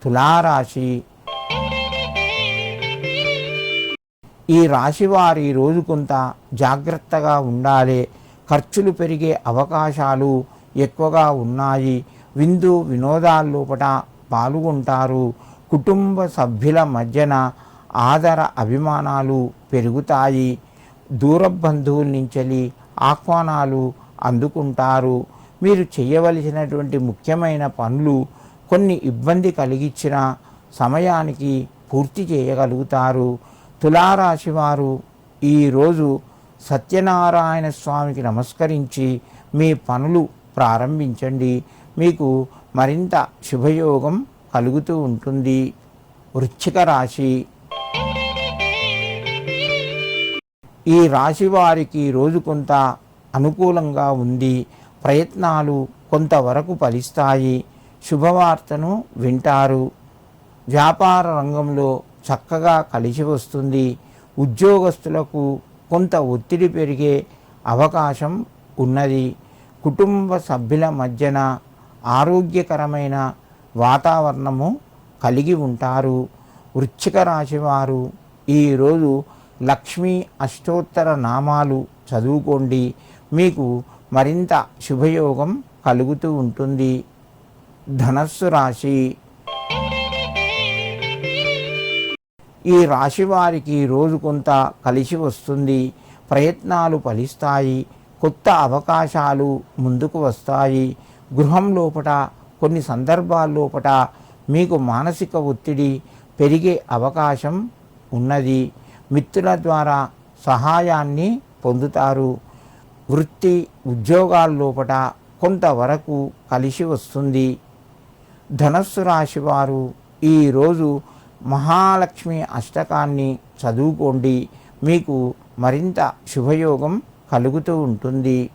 తులారాశి. ఈ రాశి వారి రోజు కొంత జాగ్రత్తగా ఉండాలి. ఖర్చులు పెరిగే అవకాశాలు ఎక్కువగా ఉన్నాయి. విందు వినోదాల్లోపట పాల్గొంటారు. కుటుంబ సభ్యుల మధ్యన ఆదర అభిమానాలు పెరుగుతాయి. దూర బంధువుల నుంచి ఆహ్వానాలు అందుకుంటారు. మీరు చేయవలసినటువంటి ముఖ్యమైన పనులు కొన్ని ఇబ్బంది కలిగించిన సమయానికి పూర్తి చేయగలుగుతారు. తులారాశి వారు ఈరోజు సత్యనారాయణ స్వామికి నమస్కరించి మీ పనులు ప్రారంభించండి. మీకు మరింత శుభయోగం కలుగుతూ ఉంటుంది. వృశ్చిక రాశి. ఈ రాశి వారికి రోజు కొంత అనుకూలంగా ఉంది. ప్రయత్నాలు కొంతవరకు ఫలిస్తాయి. శుభవార్తను వింటారు. వ్యాపార రంగంలో చక్కగా కలిసి వస్తుంది. ఉద్యోగస్తులకు కొంత ఒత్తిడి పెరిగే అవకాశం ఉన్నది. కుటుంబ సభ్యుల మధ్యన ఆరోగ్యకరమైన వాతావరణము కలిగి ఉంటారు. వృశ్చిక రాశి వారు ఈరోజు లక్ష్మీ అష్టోత్తర నామాలు చదువుకోండి. మీకు మరింత శుభయోగం కలుగుతూ ఉంటుంది. ధనస్సు రాశి. ఈ రాశి వారికి రోజు కొంత కలిసి వస్తుంది. ప్రయత్నాలు ఫలిస్తాయి. కొత్త అవకాశాలు ముందుకు వస్తాయి. గృహం లోపట కొన్ని సందర్భాల్లోపట మీకు మానసిక ఒత్తిడి పెరిగే అవకాశం ఉన్నది. మిత్రుల ద్వారా సహాయాన్ని పొందుతారు. వృత్తి ఉద్యోగాల్లోపట కొంతవరకు కలిసి వస్తుంది. ధనస్సు రాశి వారు ఈరోజు మహాలక్ష్మి అష్టకాన్ని చదువుకోండి. మీకు మరింత శుభయోగం కలుగుతూ ఉంటుంది.